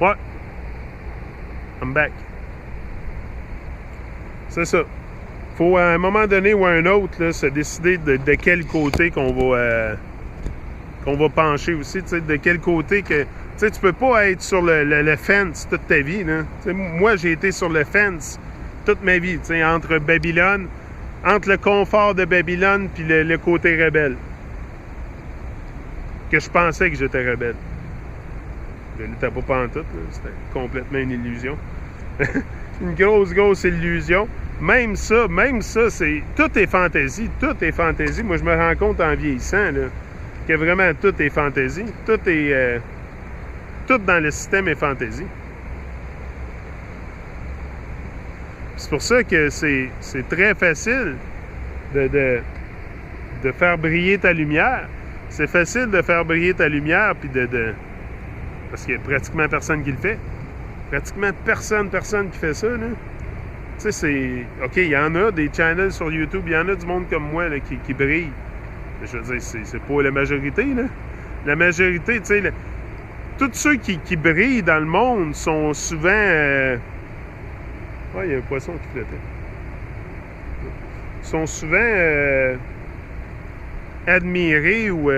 Ouais. I'm back. C'est ça. Faut à un moment donné ou à un autre là, se décider de quel côté qu'on va pencher aussi. De quel côté que. Tu peux pas être sur le fence toute ta vie. Là. Moi, j'ai été sur le fence toute ma vie. Entre Babylone, entre le confort de Babylone puis le côté rebelle. Que je pensais que j'étais rebelle. Je l'étais pas pantoute. C'était complètement une illusion. Une grosse illusion. Même ça, c'est. Tout est fantaisie. Tout est fantaisie. Moi, je me rends compte en vieillissant là, que vraiment tout est fantaisie. Tout est. Tout dans le système est fantaisie. C'est pour ça que c'est très facile de faire briller ta lumière. C'est facile de faire briller ta lumière, puis parce qu'il n'y a pratiquement personne qui le fait. Pratiquement personne qui fait ça, là. Tu sais, c'est... OK, il y en a des channels sur YouTube, il y en a du monde comme moi là, qui brille. Je veux dire, c'est pas la majorité, là. La majorité, tu sais... Tous ceux qui brillent dans le monde sont souvent... il y a un poisson qui flottait. Sont souvent admirés ou...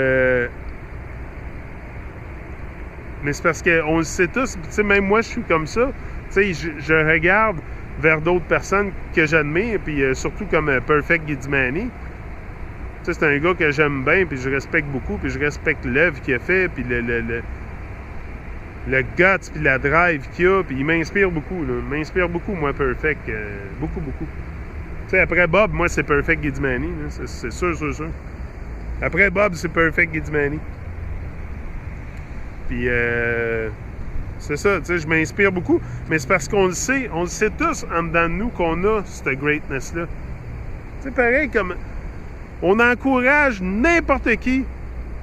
Mais c'est parce qu'on le sait tous, tu sais, même moi, je suis comme ça. Tu sais, je regarde vers d'autres personnes que j'admire, puis surtout comme Perfect Guidimani. Tu sais, c'est un gars que j'aime bien, puis je respecte beaucoup, puis je respecte l'œuvre qu'il a fait, puis le guts puis la drive qu'il a, puis il m'inspire beaucoup, là. Il m'inspire beaucoup, moi, Perfect. Beaucoup. Tu sais, après Bob, moi, c'est Perfect Guidimani, c'est sûr. Après Bob, c'est Perfect Guidimani. Puis, c'est ça, tu sais, je m'inspire beaucoup. Mais c'est parce qu'on le sait tous en dedans de nous qu'on a cette greatness-là. Tu sais, pareil comme... On encourage n'importe qui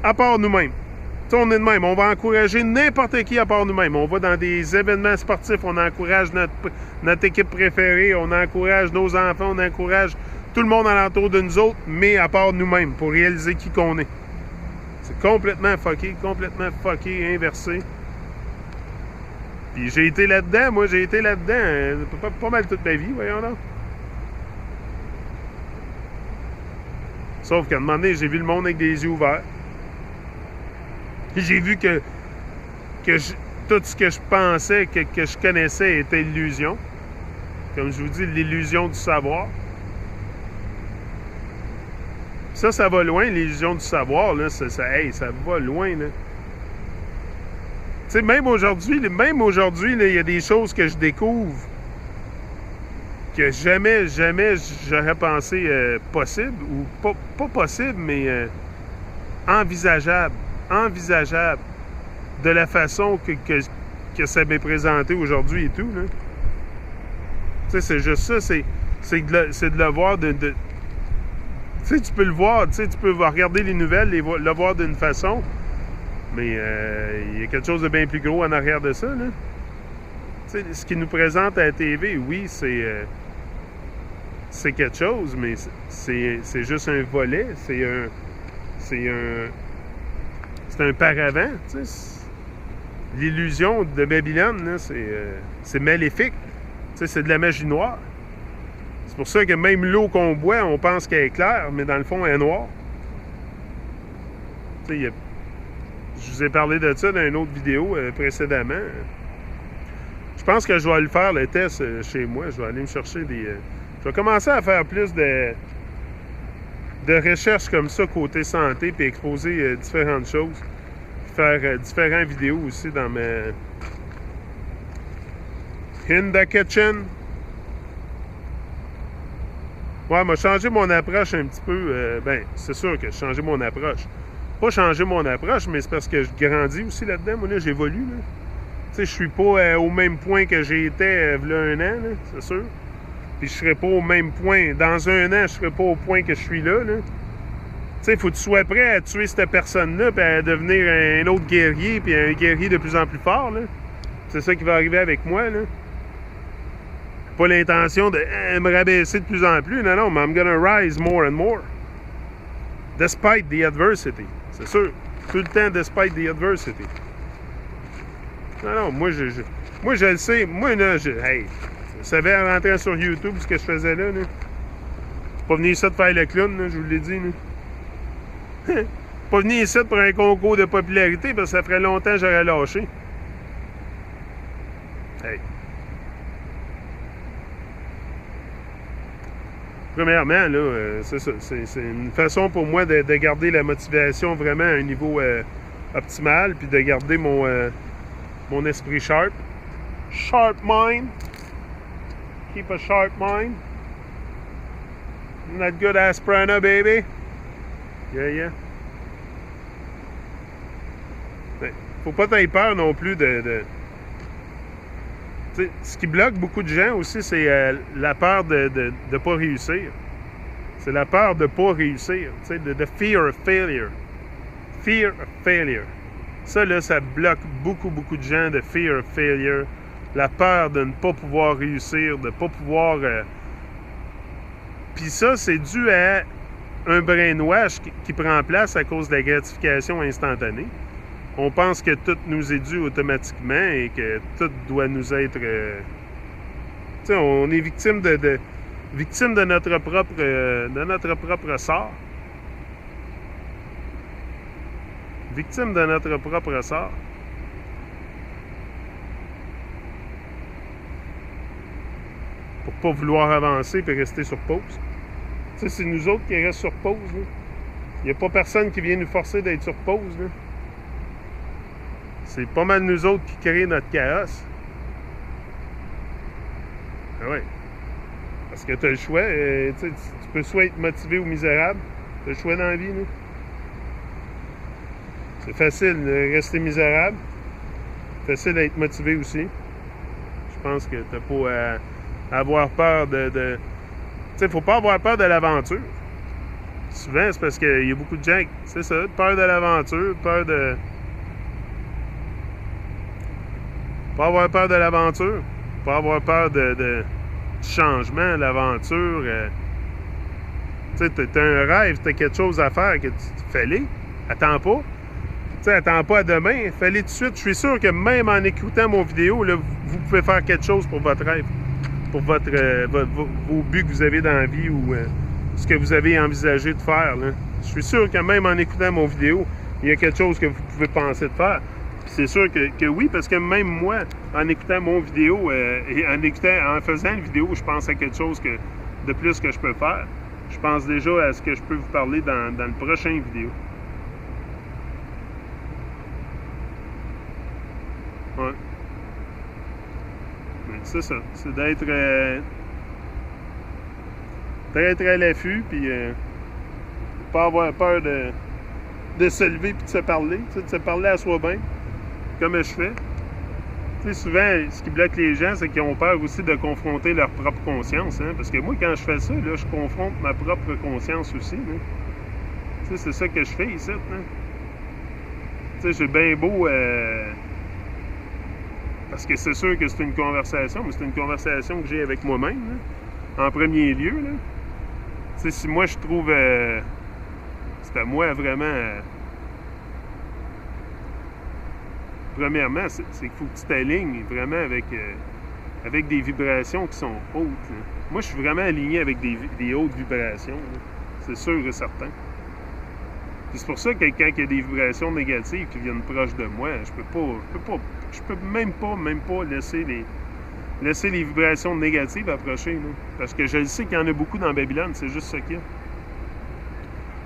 à part nous-mêmes. Tu sais, on est de même. On va encourager n'importe qui à part nous-mêmes. On va dans des événements sportifs, on encourage notre équipe préférée, on encourage nos enfants, on encourage tout le monde alentour de nous autres, mais à part nous-mêmes, pour réaliser qui qu'on est. C'est complètement fucké, inversé. Puis j'ai été là-dedans, pas mal toute ma vie, voyons là. Sauf qu'à un moment donné, j'ai vu le monde avec des yeux ouverts. Puis j'ai vu que tout ce que je pensais, que je connaissais était illusion. Comme je vous dis, l'illusion du savoir. Ça va loin, l'illusion du savoir, là. Ça va loin, là. Tu sais, même aujourd'hui, il y a des choses que je découvre que jamais j'aurais pensé possible, ou pas possible, mais envisageable de la façon que ça m'est présenté aujourd'hui et tout, là. Tu sais, c'est juste ça, c'est de le voir tu sais, tu peux le voir, tu sais, tu peux regarder les nouvelles, le voir d'une façon, mais il y a quelque chose de bien plus gros en arrière de ça, là. Tu sais, ce qui nous présente à la TV, oui, c'est quelque chose, mais c'est juste un volet, c'est un paravent, tu sais. L'illusion de Babylone, là, c'est maléfique. Tu sais, c'est de la magie noire. C'est pour ça que même l'eau qu'on boit, on pense qu'elle est claire, mais dans le fond, elle est noire. Tu sais, je vous ai parlé de ça dans une autre vidéo précédemment. Je pense que je vais le faire, le test, chez moi. Je vais aller me chercher je vais commencer à faire plus de recherches comme ça, côté santé, puis exposer différentes choses. Faire différentes vidéos aussi dans ma... In the kitchen. Ouais, m'a changé mon approche un petit peu. C'est sûr que j'ai changé mon approche. Pas changer mon approche, mais c'est parce que je grandis aussi là-dedans. Moi, là, j'évolue, là. Tu sais, je suis pas au même point que j'ai été il y a un an, là, c'est sûr. Puis je serai pas au même point. Dans un an, je serai pas au point que je suis là, là. Tu sais, il faut que tu sois prêt à tuer cette personne-là, puis à devenir un autre guerrier, puis un guerrier de plus en plus fort, là. C'est ça qui va arriver avec moi, là. Pas l'intention de me rabaisser de plus en plus. Non, mais I'm gonna rise more and more. Despite the adversity. C'est sûr. Tout le temps, despite the adversity. Non, non, moi, je le sais. Moi, là, hey, je savais en rentrant sur YouTube ce que je faisais là. Je suis pas venu ici de faire le clown, là, je vous l'ai dit. Là. Pas venu ici pour un concours de popularité parce que ça ferait longtemps que j'aurais lâché. Hey. Premièrement, là, c'est ça. C'est une façon pour moi de garder la motivation vraiment à un niveau optimal, puis de garder mon esprit sharp. Sharp mind. Keep a sharp mind. Not good as prana, baby. Yeah, yeah. Mais, faut pas t'avoir peur non plus de... Ce qui bloque beaucoup de gens aussi, c'est la peur de ne pas réussir. C'est la peur de ne pas réussir. The fear of failure. Fear of failure. Ça, là, ça bloque beaucoup de gens, de fear of failure. La peur de ne pas pouvoir réussir, de ne pas pouvoir... Puis ça, c'est dû à un brainwash qui prend place à cause de la gratification instantanée. On pense que tout nous est dû automatiquement et que tout doit nous être... tu sais, on est victime victime de notre propre sort. Victime de notre propre sort. Pour pas vouloir avancer et rester sur pause. Tu sais, c'est nous autres qui restons sur pause. Il n'y a pas personne qui vient nous forcer d'être sur pause. Là. C'est pas mal nous autres qui créent notre chaos. Ah ouais. Parce que tu as le choix. Tu peux soit être motivé ou misérable. Tu as le choix dans la vie. Là. C'est facile de rester misérable. Facile d'être motivé aussi. Je pense que tu n'as pas à avoir peur de... Tu sais, faut pas avoir peur de l'aventure. Souvent, c'est parce qu'il y a beaucoup de gens... C'est ça, peur de l'aventure, peur de... Pas avoir peur de l'aventure. Pas avoir peur du changement, l'aventure. Tu sais, t'as un rêve, t'as quelque chose à faire que tu fais-les. Attends pas. Tu sais, attends pas à demain. Fais-les tout de suite. Je suis sûr que même en écoutant mon vidéo, là, vous pouvez faire quelque chose pour votre rêve. Pour vos buts que vous avez dans la vie ou ce que vous avez envisagé de faire. Là. Je suis sûr que même en écoutant mon vidéo, il y a quelque chose que vous pouvez penser de faire. C'est sûr que oui, parce que même moi, en écoutant mon vidéo et en faisant une vidéo, je pense à quelque chose de plus que je peux faire. Je pense déjà à ce que je peux vous parler dans le prochain vidéo. Ouais. Mais c'est ça. C'est d'être à l'affût, puis pas avoir peur de se lever puis de se parler, de se parler à soi-même. Comme je fais. Tu sais, souvent, ce qui bloque les gens, c'est qu'ils ont peur aussi de confronter leur propre conscience. Hein? Parce que moi, quand je fais ça, là, je confronte ma propre conscience aussi. Hein? Tu sais, c'est ça que je fais ici. Hein? Tu sais, j'ai bien beau... Parce que c'est sûr que c'est une conversation, mais c'est une conversation que j'ai avec moi-même, là, en premier lieu. Là. Tu sais, si moi, je trouve... c'est à moi, vraiment... Premièrement, c'est qu'il faut que tu t'alignes vraiment avec des vibrations qui sont hautes. Là. Moi, je suis vraiment aligné avec des hautes vibrations. C'est sûr et certain. Puis c'est pour ça que quand il y a des vibrations négatives qui viennent proches de moi, je peux même pas laisser les vibrations négatives approcher. Là. Parce que je sais qu'il y en a beaucoup dans Babylone, c'est juste ça qu'il y a.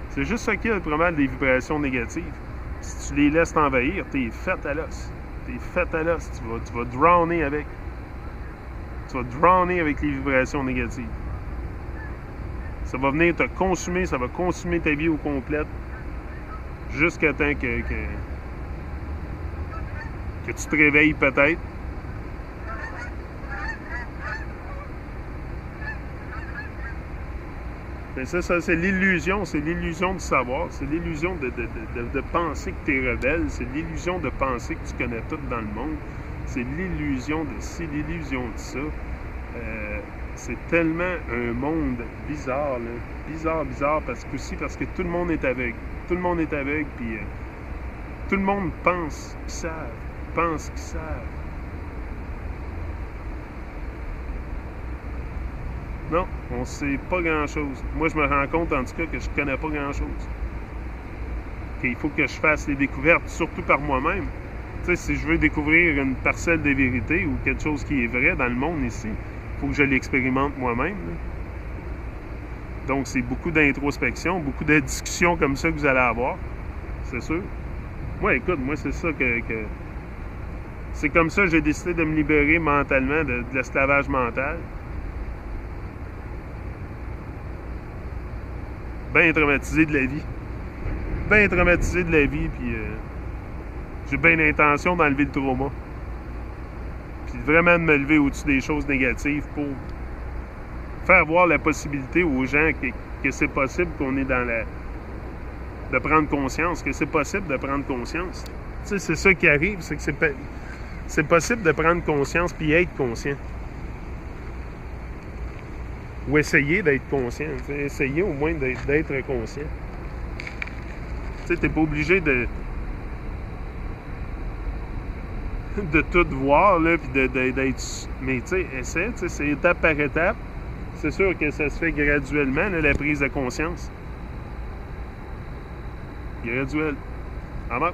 C'est juste ça qu'il y a, vraiment, des vibrations négatives. Si tu les laisses t'envahir, t'es fait à l'os. T'es fait à l'os. Tu vas drowner avec. Tu vas drowner avec les vibrations négatives. Ça va venir te consumer, ça va consumer ta vie au complet. Jusqu'à temps que tu te réveilles peut-être. Mais ça, c'est l'illusion du savoir, c'est l'illusion de penser que tu es rebelle, c'est l'illusion de penser que tu connais tout dans le monde, c'est l'illusion de ci, l'illusion de ça. C'est tellement un monde bizarre, là. Bizarre, parce que tout le monde est aveugle. Tout le monde est aveugle, puis tout le monde pense qu'ils savent. pensent qu'ils savent. Non, on sait pas grand-chose. Moi, je me rends compte, en tout cas, que je connais pas grand-chose. Qu'il faut que je fasse les découvertes, surtout par moi-même. Tu sais, si je veux découvrir une parcelle de vérité ou quelque chose qui est vrai dans le monde ici, il faut que je l'expérimente moi-même, là. Donc, c'est beaucoup d'introspection, beaucoup de discussions comme ça que vous allez avoir, c'est sûr. Moi, écoute, moi, c'est ça que... C'est comme ça que j'ai décidé de me libérer mentalement de l'esclavage mental. Bien traumatisé de la vie. Bien traumatisé de la vie, puis j'ai bien l'intention d'enlever le trauma. Puis vraiment de me lever au-dessus des choses négatives pour faire voir la possibilité aux gens que c'est possible qu'on est dans la... de prendre conscience, que c'est possible de prendre conscience. Tu sais, c'est ça qui arrive, c'est que c'est possible de prendre conscience puis être conscient. Ou essayer d'être conscient. Essayer au moins d'être conscient. Tu sais, t'es pas obligé de tout voir, là, puis d'être... Mais tu sais, essaie, tu sais, c'est étape par étape. C'est sûr que ça se fait graduellement, là, la prise de conscience. Graduelle. En mode.